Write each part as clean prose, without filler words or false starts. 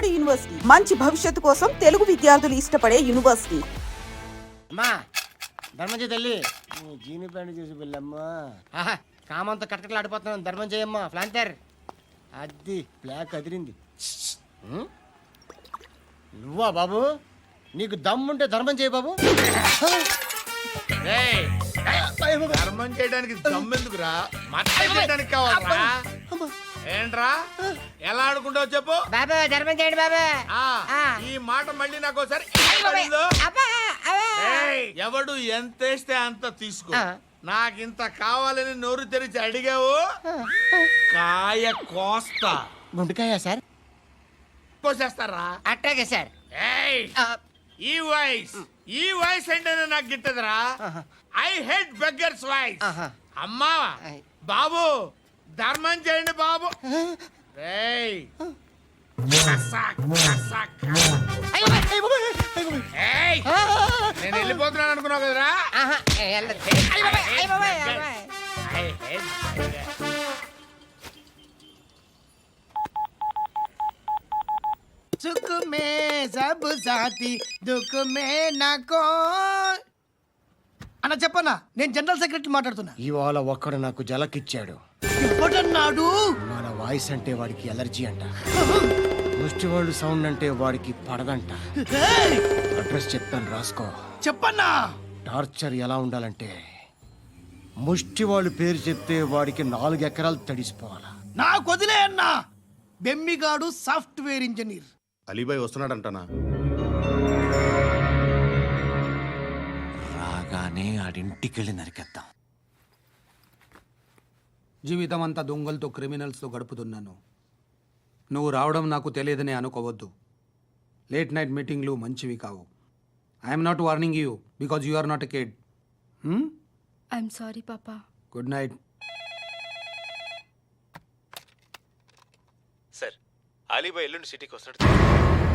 Tamil Nadu university మంచి భవిష్యత్తు కోసం తెలుగు విద్యార్థులు ఇష్టపడే యూనివర్సిటీ. అమ్మా ధర్మం తల్లి జీని ప్యాంట్ చూసి వెళ్ళమ్మా. కామంతో కట్టకట్లు ఆడిపోతున్నాను. ధర్మం చేయమ్మా. ఫ్లాంటర్ అది బ్లాక్ అదిరింది. నువ్వా బాబు? నీకు దమ్ముంటే ధర్మం చేయ బాబు. ధర్మం చేయడానికి దమ్మెందుకురా? మట్టం చేయడానికి కావాలరా? ఏంట్రా ఎలా ఆడుకుంటావు చెప్పు బాబా. ధర్మం చేయండి బాబా. ఈ మాట మళ్ళీ నాకు ఒకసారి ఎవడు ఎంత వేస్తే అంత తీసుకో. నాకింత కావాలని నోరు తెరిచి అడిగావు కాయ కోస్తా. గుండెకాయ సార్? కోసేస్తారా? అట్టాగే సార్. ఈ వాయిస్ అంటేనే నాకు గిట్టదురా. I hate beggars voice. అమ్మా బాబు ధర్మం చేయండి బాబు. నేను వెళ్ళిపోతున్నాను అనుకున్నావు కదరా. సుఖ మే సబ్ సాథీ దుఃఖ మే నాకో. అన్న చెప్పన్నా, నేను జనరల్ సెక్రటరీ మాట్లాడుతున్నా. ఇవాళ ఒక్కడు నాకు జలకిచ్చాడు. ఎవడన్నాడు? మన వాయిస్ అంటే వాడికి ఎలర్జీ అంట. ముష్టి వాళ్ళు సౌండ్ అంటే వాడికి పడదంట. అడ్రస్ చెప్తాను రాసుకో. చెప్పన్నా. టార్చర్ ఎలా ఉండాలంటే ముష్టి వాళ్ళు పేరు చెప్తే వాడికి 4 ఎకరాలు తడిసిపోవాలా. నాకు వదిలే అన్నా. బెమ్మిగాడు సాఫ్ట్వేర్ ఇంజనీర్. అలీబాయ్ వస్తున్నాడంటనా? రాగానే ఆడింటికెళ్ళి నరికేద్దాం. జీవితం అంతా దొంగలతో క్రిమినల్స్తో గడుపుతున్నాను. నువ్వు రావడం నాకు తెలియదని అనుకోవద్దు. లేట్ నైట్ మీటింగ్లు మంచివి కావు. I'm not warning you because you are not a kid. I'm sorry పాపా. Good night. సార్ అలీబాయ్ ఎల్లుండి సిటీకి వస్తాడు.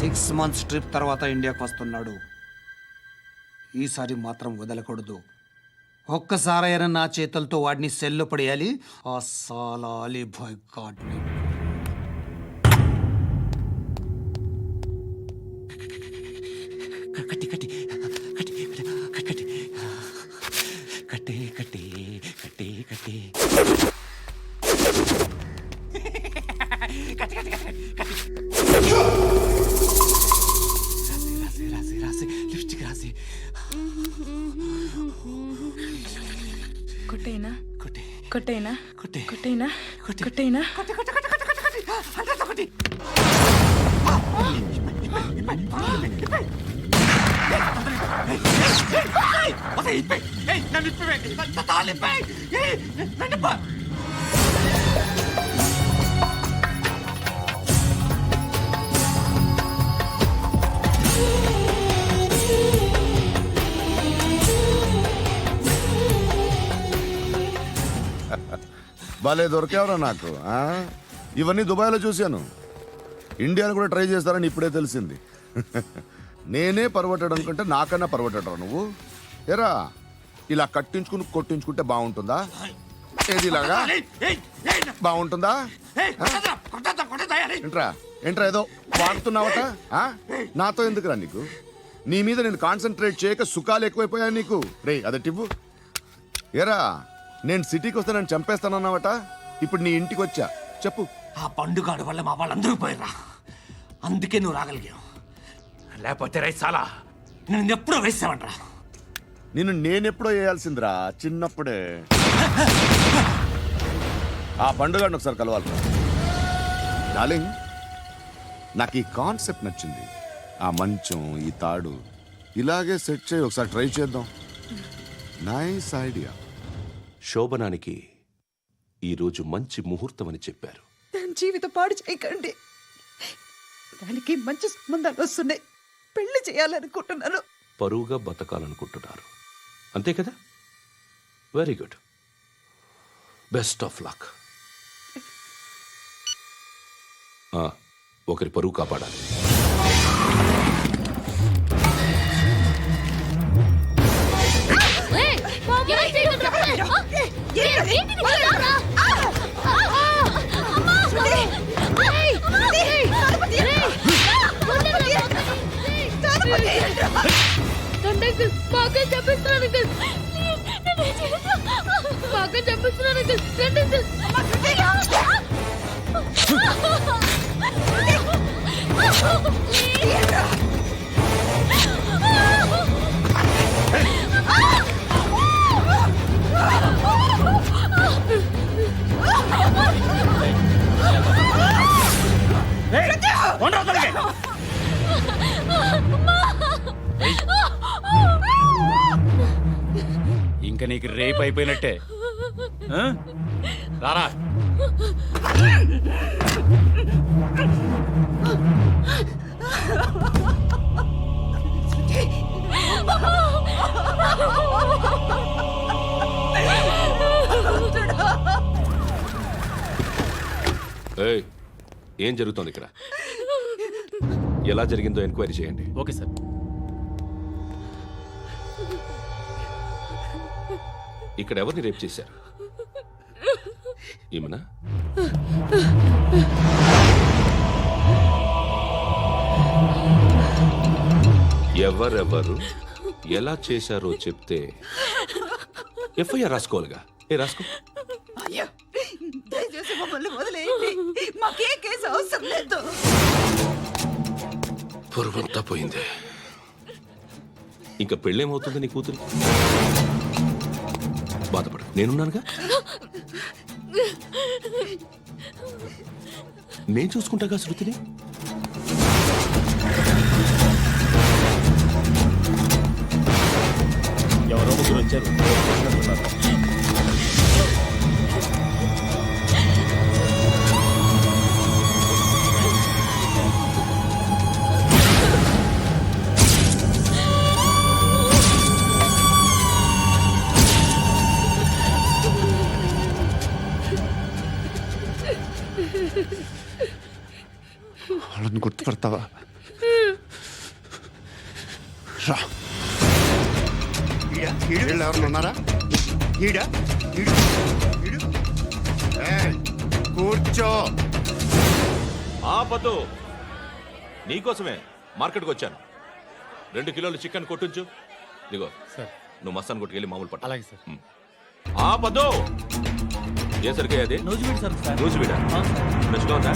6 months ట్రిప్ తర్వాత ఇండియాకి వస్తున్నాడు. ఈసారి మాత్రం వదలకూడదు. ఒక్కసారైనా నా చేతులతో వాడిని సెల్లు పడేయాలి. ఆ సాలా అలీబాయ్ గాడ్ని. కట్టి కట్టి కట్టి కట్టి కట్టి కట్టి కట్టి కట్టి రాసి రాసి లిప్స్టిక్ రాసి కొట్టేనా కొట్టి కొట్టేనా కొట్టి కొట్టేనా కొట్టి కొట్టేనా కొట్టి కొట్టి కొట్టి కొట్టి కొట్టి అంతా కొట్టి. భలే దొరికేవరా నాకు. ఇవన్నీ దుబాయ్లో చూశాను. ఇండియాలో కూడా ట్రై చేస్తారని ఇప్పుడే తెలిసింది. నేనే పర్వటాడు అనుకుంటే నాకన్నా పర్వటాడు నువ్వు. ఎరా ఇలా కట్టించుకుని కొట్టించుకుంటే బాగుంటుందా? ఏది ఇలాగా బాగుంటుందా? ఏంట్రా ఏంట్రా ఏదో వాడుతున్నావట. నాతో ఎందుకురా నీకు? నీ మీద నేను కాన్సన్ట్రేట్ చేయక సుఖాలు ఎక్కువైపోయాయి నీకు. రే అదటివ్వు. ఎరా నేను సిటీకి వస్తే నన్ను చంపేస్తానన్నావట. ఇప్పుడు నీ ఇంటికి వచ్చా. చెప్పు. ఆ పండుగాడు వల్ల మా వాళ్ళందరూ పోయిరా. అందుకే నువ్వు రాగలిగావు. లేకపోతే రైసాలా నేను ఎప్పుడో వేసామంటరా. నిన్ను నేనెప్పుడో వేయాల్సిందిరా చిన్నప్పుడే. ఆ పండుగను ఒకసారి కలవాలి డార్లింగ్. నాకు ఈ కాన్సెప్ట్ నచ్చింది. ఆ మంచం ఈ తాడు ఇలాగే సెట్ చేయి. ఒకసారి ట్రై చేద్దాం. Nice idea. శోభనానికి ఈరోజు మంచి ముహూర్తం అని చెప్పారు. దాని జీవితం పాడు చేయకండి. దానికి మంచి సంబంధాలు వస్తున్నాయి. పెళ్లి చేయాలనుకుంటున్నాను. పరువుగా బతకాలనుకుంటున్నారు అంతే కదా? Very good. Best of luck. ఒకరి పరువు కాపాడాలి. నేను చెప్పిస్తున్నాను అంకుల్ ప్లీజ్ నేను మా అక్క చెప్పిస్తున్నాను అంకుల్ రండి ఇంకా నీకు రేప్ అయిపోయినట్టే ఆ? రారా ఏయ్, ఏం జరుగుతోంది ఇక్కడ? ఎలా జరిగిందో ఎంక్వైరీ చేయండి. Okay sir. ఇక్కడ ఎవరిని రేప్ చేశారు? ఈమెనా? ఎవరెవరు ఎలా చేశారో చెప్తే ఎఫ్ఐఆర్ రాసుకోవాలిగా. రాసుకో. అయ్యో దయచేసి మమ్మల్ని వదిలేయండి, మాకే కేసు అవసరం లేదు. పొరువంతా పోయింది. ఇంకా పెళ్ళేమవుతుంది నీ కూతురు? బాధపడు, నేనున్నానుగా. నేను చూసుకుంటాగా శృతిని. ఎవరో ముగ్గురు వచ్చారు. వాళ్ళని గుర్తుపడతావా? రా. వీళ్ళు ఎవరు ఉన్నారా? కూర్చో. ఆపద్దు, నీకోసమే మార్కెట్కి వచ్చాను. 2 కిలోలు చికెన్ కొట్టించు. ఇదిగో నువ్వు మస్తాన్ కొట్టుకెళ్ళి మామూలు పట్టు. అలాగే సార్. ఆపద్దు. ఏ సరికి అది? నూజివీడు సార్. నూజివీడా? ఫ్రెష్గా ఉందా?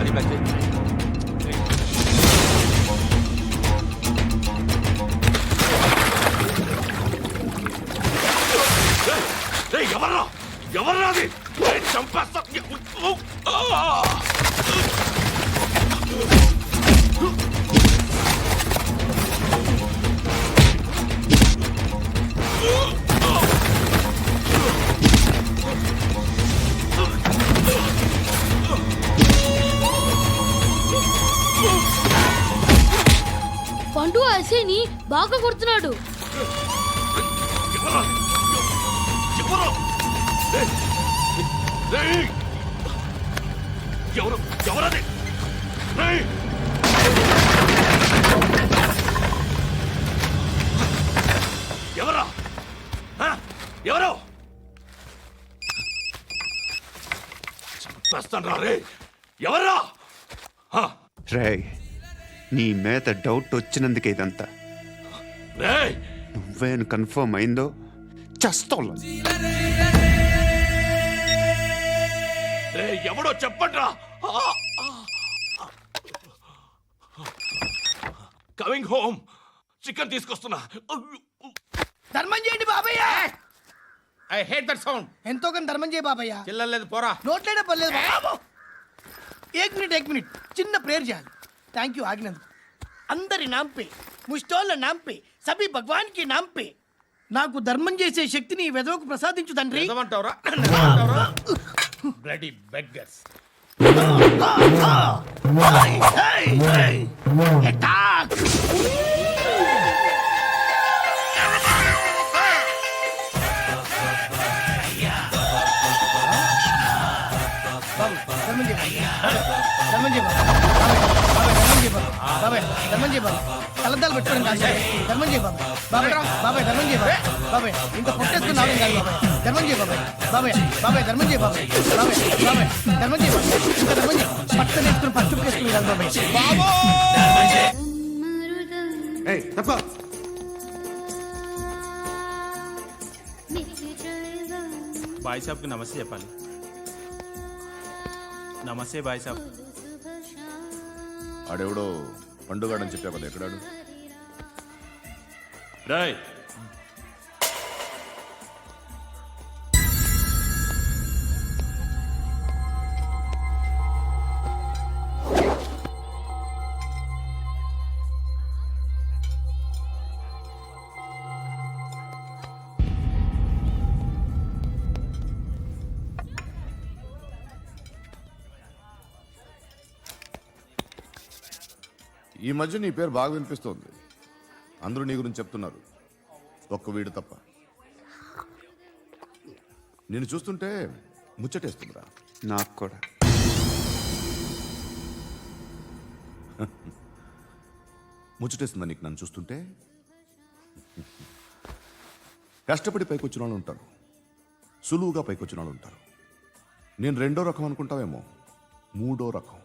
అది ప్యాక్ చేయి. ఎవర్రా ఎవర్రా అది? చంపేస్తా. పండు ఐసేని బాగా కొడుతున్నాడు. ఎవరది? ఎవరా? ఎవరు? చంపేస్తాను రా రే. ఎవరా? రే, నీ మీద డౌట్ వచ్చినందుకే ఇదంతా. రే నువ్వేను కన్ఫర్మ్ అయిందో చస్తావు. ఎవడో చెప్పండ్రా. Coming home. చికెన్ తీసుకొస్తున్నా. ధర్మం చేయండి బాబయ్య. I hate that sound. ఎంతో కానీ ధర్మం చేయ బాబయ్య. చిల్లలేదు పోరా. నోట్లేడే పర్లేదు బాబు. ఏక్ మినిట్ చిన్న ప్రేయర్ చేయాలి. థ్యాంక్ యూ ఆగినందుకు. అందరి నామ్ పే, ముష్టోళ్ళ నామ్ పే, సభీ భగవాన్ కి నామ్ పే నాకు ధర్మం చేసే శక్తిని ఈ వెదవకు ప్రసాదించు తండ్రి. ఏమంటావురా? Bloody beggars. కలద్దాలు పెట్టుకోవడం కాదు. ధర్మం చేయ బాబాయ్. బాబాయ్ ధర్మం చేయ బాబాయ్. ఇంకా పొట్టేసుకున్నావు కాదు బాబాయ్. ధర్మం చేయ బాబాయ్. ధర్మం చేయ బాబాయ్. ధర్మం చేయ ఇంకా ధర్మం చేయ. పట్టణ వేసుకుని పట్టు వేసుకుని కాదు బాబాయ్. తప్ప బాయ్ సాబ్కి నమస్తే చెప్పాలి. నమస్తే బాయ్ సాబ్. ఆడెవడో పండుగాడని చెప్పావు కదా, ఎక్కడాడు? రాయ్ ఈ మధ్య నీ పేరు బాగా వినిపిస్తోంది. అందరూ నీ గురించి చెప్తున్నారు, ఒక్క వీడు తప్ప. నేను చూస్తుంటే ముచ్చటేస్తుందిరా. నాకు కూడా. ముచ్చటేస్తుందా నీకు నన్ను చూస్తుంటే? కష్టపడి పైకొచ్చిన వాళ్ళు ఉంటారు, సులువుగా పైకొచ్చిన వాళ్ళు ఉంటారు. నేను రెండో రకం అనుకుంటావేమో, మూడో రకం.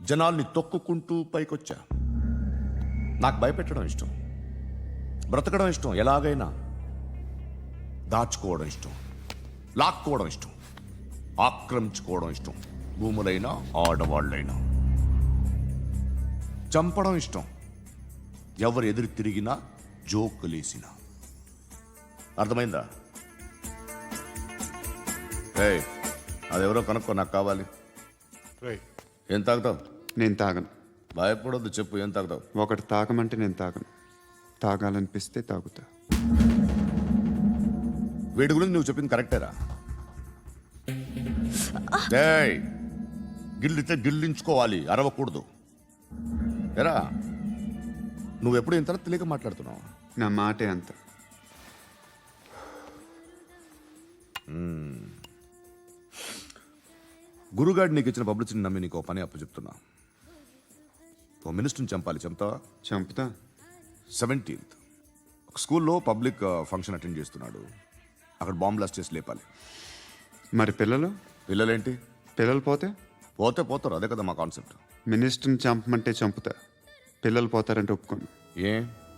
జనాల్ని తొక్కుకుంటూ పైకొచ్చా. నాకు భయపెట్టడం ఇష్టం, బ్రతకడం ఇష్టం, ఎలాగైనా దాచుకోవడం ఇష్టం, లాక్కోవడం ఇష్టం, ఆక్రమించుకోవడం ఇష్టం. భూములైనా ఆడవాళ్ళైనా చంపడం ఇష్టం, ఎవరు ఎదురు తిరిగినా జోకులేసినా. అర్థమైందా? ఏయ్, అదెవరో కనుక్కో, నాకు కావాలి. ఏం తాగుతావు? నేను తాగను. భయపడొద్దు, చెప్పు ఏం తాగుతావు? ఒకటి తాగమంటే నేను తాగను. తాగాలనిపిస్తే తాగుతా. వీడి గురించి నువ్వు చెప్పింది కరెక్టేరా? ఏయ్, గిల్లితే గిల్లించుకోవాలి, అరవకూడదు. ఎరా, నువ్వెప్పుడు ఇంత తెలియక మాట్లాడుతున్నావు? నా మాటే అంత. గురుగాడు నీకు ఇచ్చిన పబ్లిసిటీని నమ్మి నీకు పని అప్పు చెప్తున్నా. ఓ మినిస్టర్ని చంపాలి, చంపుతావా? చంపుతా. 17th ఒక స్కూల్లో పబ్లిక్ ఫంక్షన్ అటెండ్ చేస్తున్నాడు, అక్కడ బాంబ్ బ్లాస్ట్ చేసి లేపాలి. మరి పిల్లలు? పిల్లలేంటి? పిల్లలు పోతే పోతే పోతారు, అదే కదా మా కాన్సెప్ట్. మినిస్టర్ని చంపమంటే చంపుతా, పిల్లలు పోతారంటే ఒప్పుకోను. ఏ?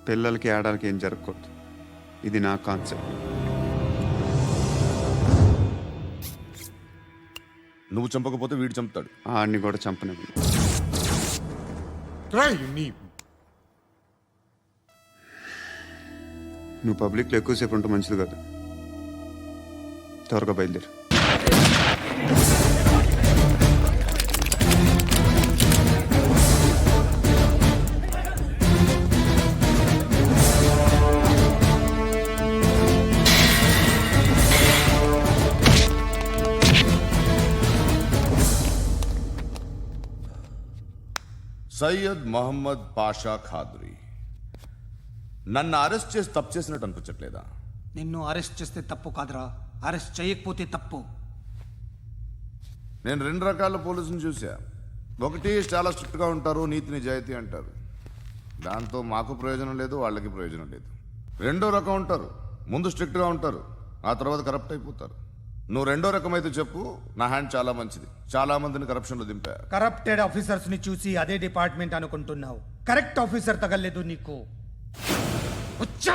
పిల్లలకి ఆడాలకి ఏం జరగకూడదు, ఇది నా కాన్సెప్ట్. నువ్వు చంపకపోతే వీడు చంపుతాడు. ఆడిని కూడా చంపనివ్వను. నువ్వు పబ్లిక్లో ఎక్కువసేపు ఉంటే మంచిది కాదు. త్వరగా బయలుదేరు. సయ్యద్ మహమ్మద్ పాషా ఖాద్రీ. నన్ను అరెస్ట్ చేసి తప్పు చేసినట్టు అనిపించట్లేదా? నిన్ను అరెస్ట్ చేస్తే తప్పు కాదురా, అరెస్ట్ చేయకపోతే తప్పు. నేను 2 రకాల పోలీసుని చూసా. ఒకటి చాలా స్ట్రిక్ట్గా ఉంటారు, నీతి నిజాయితీ అంటారు, దాంతో మాకు ప్రయోజనం లేదు, వాళ్ళకి ప్రయోజనం లేదు. రెండో రకం ఉంటారు, ముందు స్ట్రిక్ట్గా ఉంటారు, ఆ తర్వాత కరప్ట్ అయిపోతారు. నువ్వు రెండో రకం అయితే చెప్పు, నా హ్యాండ్ చాలా మంచిది, చాలా మందిని కరప్షన్లో దింపా. కరప్టెడ్ ఆఫీసర్స్ ని చూసి అదే డిపార్ట్మెంట్ అనుకుంటున్నావు. కరెక్ట్ ఆఫీసర్ తగలేదు నీకు. ఉచ్చ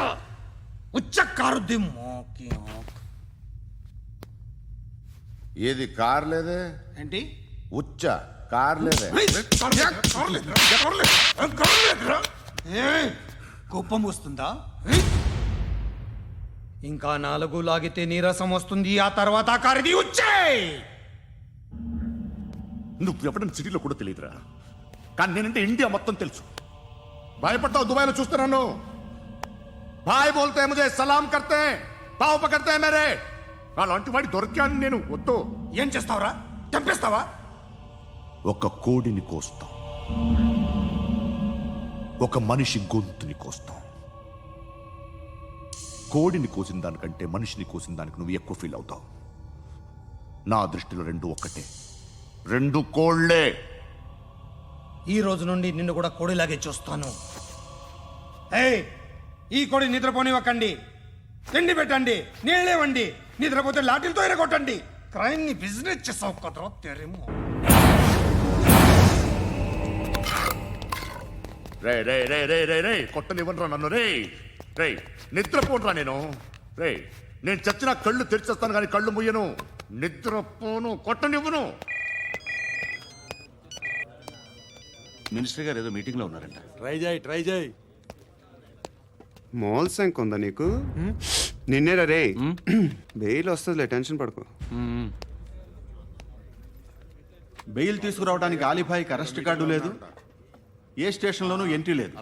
ఏది కార్ లేదే? ఏంటి? ఉచ్చ కార్ లేదే? కోపం వస్తుందా? ఇంకా 4 లాగితే నీరసం వస్తుంది, ఆ తర్వాత కారిది ఉచ్చే. నువ్వు ఎప్పుడైనా సిటీలో కూడా తెలియదురా, కానీ నేనంటే ఇండియా మొత్తం తెలుసు. భయపడతావు? దుబాయ్లో చూస్తున్నాను. భాయ్ బోల్తే ముజే సలాం కర్తే పావు పకర్తే మేరే. అలాంటి వాడి దొరికాను నేను. వద్దు. ఏం చేస్తావురా? చంపేస్తావా? ఒక కోడిని కోస్తాం, ఒక మనిషి గొంతుని కోస్తాం. కోడిని కోసిన దానికంటే మనిషిని కోసిన దానికి నువ్వు ఎక్కువ ఫీల్ అవుతావు. నా దృష్టిలో 2 ఒక్కటే, 2 కోళ్లే. ఈ రోజు నుండి నిన్ను కూడా కోడిలాగే చూస్తాను. ఏయ్, ఈ కోడి నిద్రపోనివ్వకండి. తిండి పెట్టండి, నీళ్ళేవండి. నిద్రపోతే లాఠీలతో ఎరగొట్టండి. క్రైమ్ ని బిజినెస్ చేసావు కదరా తెరేమో. రే రే రే రే రే రే కొట్టనివ్వనరా నన్ను. రే రే నిద్రపోనరా నేను. రే నేను చచ్చిన కళ్ళు తెరిచేస్తాను కానీ కళ్ళు ముయ్యను, నిద్రపోను, కొట్టనివ్వను. మినిస్టర్ గారు ఏదో మీటింగ్లో ఉన్నారంట. ట్రై చేయి. మాల్ సంక్ ఉందా నీకు? నిన్నేరా రే. బెయిల్ వస్తుందిలే, టెన్షన్ పడుకో. బెయిల్ తీసుకురావడానికి ఆలిభాయికి అరెస్ట్ కార్డు లేదు, ఏ స్టేషన్లోనూ ఎంట్రీ లేదు.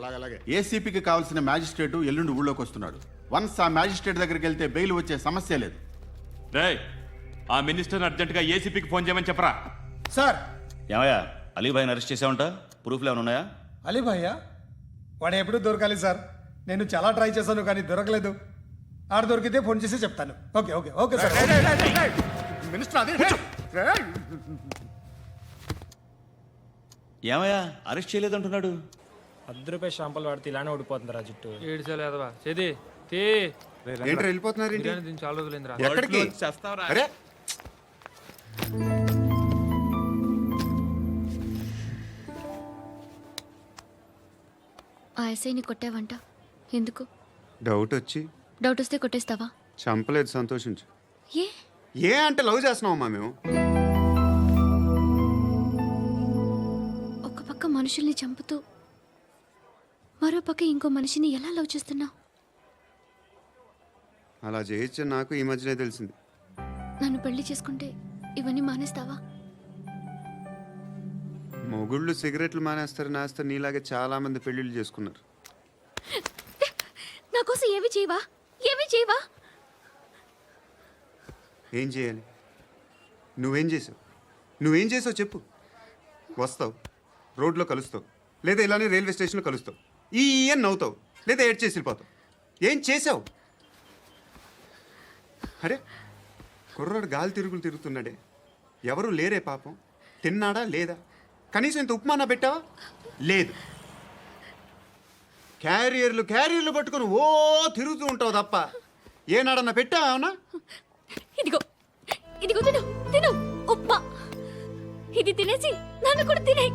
ఏసీపీకి కావాల్సిన మ్యాజిస్ట్రేటు ఎల్లుండి ఊళ్ళోకి వస్తున్నాడు. వన్స్ ఆ మ్యాజిస్ట్రేట్ దగ్గరికి వెళ్తే బెయిల్ వచ్చే సమస్య లేదు. ఆ మినిస్టర్ అర్జెంటుగా ఏసీపీకి ఫోన్ చేయమని చెప్పరా. సార్. ఏమయ్యా అలీభాయిని అరెస్ట్ చేసావంట? ప్రూఫ్లు ఏమైనా ఉన్నాయా? అలీ భయ్యా వాడు ఎప్పుడు దొరకాలి సార్. నేను చాలా ట్రై చేశాను కానీ దొరకలేదు. ఆడ దొరికితే ఫోన్ చేసి చెప్తాను. Okay okay okay sir. Minister అదే ఏమయ్యా అరెస్ట్ చేయలేదంటున్నాడు? ₹10 షాంపూలు వాడితే ఇలానే ఓడిపోతుంది రా జుట్టు. ఏంటి వెళ్ళిపోతున్నారు ఏంటి? చాలా రోజులైందిరా. ఎక్కడికి? అరే ఆ ఎస్ఐని కొట్టావంట, ఎందుకు? డౌట్ వచ్చి. డౌట్ వస్తే కొట్టేస్తావా? చంపలేదు, సంతోషించు. ఏ ఏ అంటే లవ్ చేస్తున్నావమ్మా మేము. ఒక పక్క మనుషుల్ని చంపుతూ మరో పక్క ఇంకో మనిషిని ఎలా లవ్ చేస్తున్నావు? అలా చేయొచ్చు నాకు ఈ మధ్యనే తెలిసింది. నన్ను పెళ్లి చేసుకుంటే ఇవన్నీ మానేస్తావా? మొగుళ్ళు సిగరెట్లు మానేస్తారు, నాస్తారు. నీలాగే చాలా మంది పెళ్లిళ్ళు చేసుకున్నారు. నా కోసం ఏమి చేయవా? ఏమి చేయవా? ఏం చేయాలి? నువ్వేం చేసావు చెప్పు. వస్తావు, రోడ్లో కలుస్తావు, లేదా ఇలానే రైల్వే స్టేషన్లో కలుస్తావు. ఈ అని నవ్వుతావు, లేదా ఏడ్ చేసి వెళ్ళిపోతావు. ఏం చేసావు? అరే కుర్రాడు గాలి తిరుగుతున్నాడే, ఎవరు లేరే పాపం. తిన్నాడా లేదా? కనీసం ఇంత ఉప్మానా పెట్టావా? లేదు. క్యారియర్లు పట్టుకొని ఓ తిరుగుతూ ఉంటావు తప్ప ఏనాడన్నా పెట్టావా? అవునా? ఇదిగో ఇదిగో తిను తిను ఉప్మా. ఇది తినేసి నన్ను కూడా తినే.